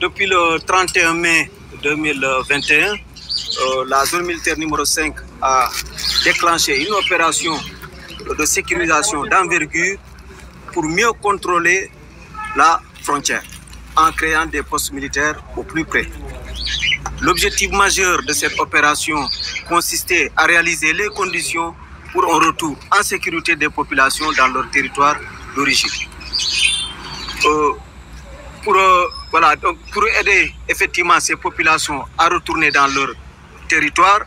Depuis le 31 mai 2021, la zone militaire numéro 5 a déclenché une opération de sécurisation d'envergure pour mieux contrôler la frontière en créant des postes militaires au plus près. L'objectif majeur de cette opération consistait à réaliser les conditions pour un retour en sécurité des populations dans leur territoire d'origine. Pour aider effectivement ces populations à retourner dans leur territoire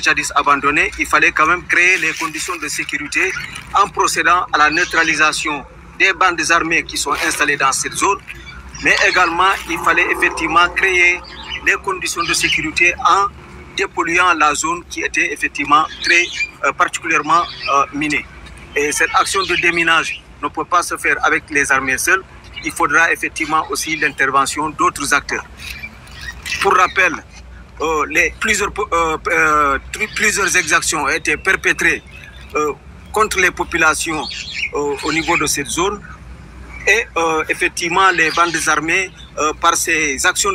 jadis abandonné, il fallait quand même créer les conditions de sécurité en procédant à la neutralisation des bandes armées qui sont installées dans cette zone, mais également il fallait effectivement créer les conditions de sécurité en dépolluant la zone qui était effectivement très particulièrement minée. Et cette action de déminage ne peut pas se faire avec les armées seules, il faudra effectivement aussi l'intervention d'autres acteurs. Pour rappel, plusieurs exactions ont été perpétrées contre les populations au niveau de cette zone. Et effectivement, les bandes armées, par ces actions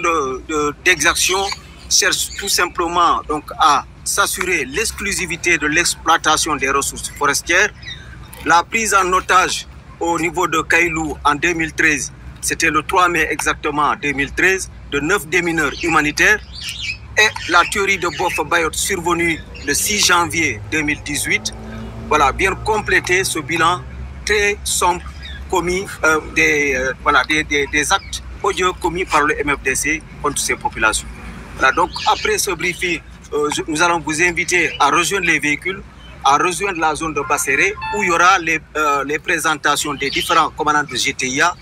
d'exaction, cherchent tout simplement donc, à s'assurer l'exclusivité de l'exploitation des ressources forestières. La prise en otage au niveau de Kailou en 2013, c'était le 3 mai exactement 2013, de 9 démineurs humanitaires. Et la tuerie de Bof Bayot survenue le 6 janvier 2018, voilà, vient compléter ce bilan très sombre commis, des actes odieux commis par le MFDC contre ces populations. Voilà, donc après ce briefing, nous allons vous inviter à rejoindre les véhicules, à rejoindre la zone de Basséré où il y aura les présentations des différents commandants de GTIA.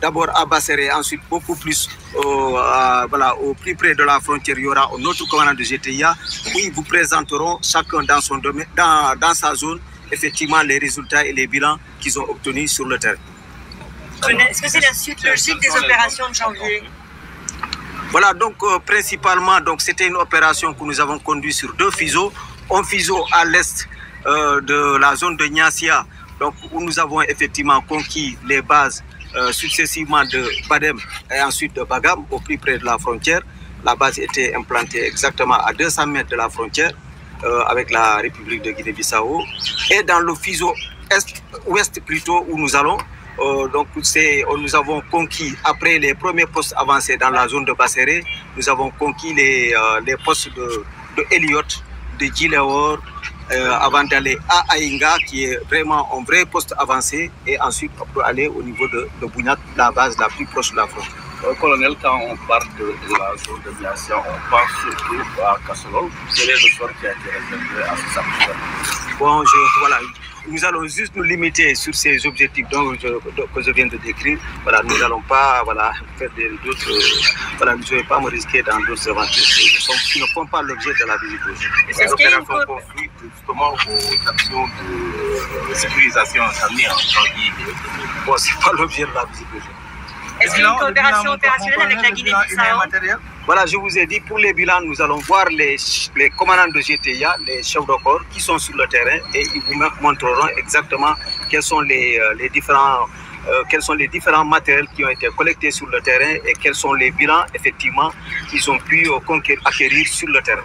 D'abord à Basséré, ensuite beaucoup plus au plus près de la frontière, il y aura un autre commandant de GTIA où ils vous présenteront chacun dans son domaine, dans sa zone, effectivement les résultats et les bilans qu'ils ont obtenus sur le terrain. Est-ce que c'est la suite logique des opérations de janvier? Voilà, donc principalement, c'était une opération que nous avons conduite sur 2 fuseaux. Un fuseau à l'est de la zone de Niassia, donc, où nous avons effectivement conquis les bases successivement de Badem et ensuite de Bagam, au plus près de la frontière. La base était implantée exactement à 200 mètres de la frontière avec la République de Guinée-Bissau. Et dans le fuseau ouest plutôt, où nous allons, nous avons conquis, après les premiers postes avancés dans la zone de Basséré, nous avons conquis les postes de Elliot, de Djiléor, avant d'aller à Aïnga, qui est vraiment un vrai poste avancé, et ensuite on peut aller au niveau de Bounat, la base la plus proche de la frontière. Colonel, quand on parle de la zone de Niassia, on pense surtout à Kassolol. Quel est le sort qui a été réservé à ces acteurs? Bon, nous allons juste nous limiter sur ces objectifs que je viens de décrire. Voilà, nous n'allons pas faire d'autres. Voilà, je ne vais pas me risquer dans d'autres aventures qui ne font pas l'objet de la visite aujourd'hui. L'opération conflit justement aux actions de sécurisation amenées en janvier. Bon, ce n'est pas l'objet de la visite aujourd'hui. Est-ce qu'il y a une coopération opérationnelle avec la Guinée-Bissau? Voilà, je vous ai dit, pour les bilans, nous allons voir les commandants de GTIA, les chefs de corps qui sont sur le terrain, et ils vous montreront exactement quels sont les différents matériels qui ont été collectés sur le terrain et quels sont les bilans effectivement qu'ils ont pu acquérir sur le terrain.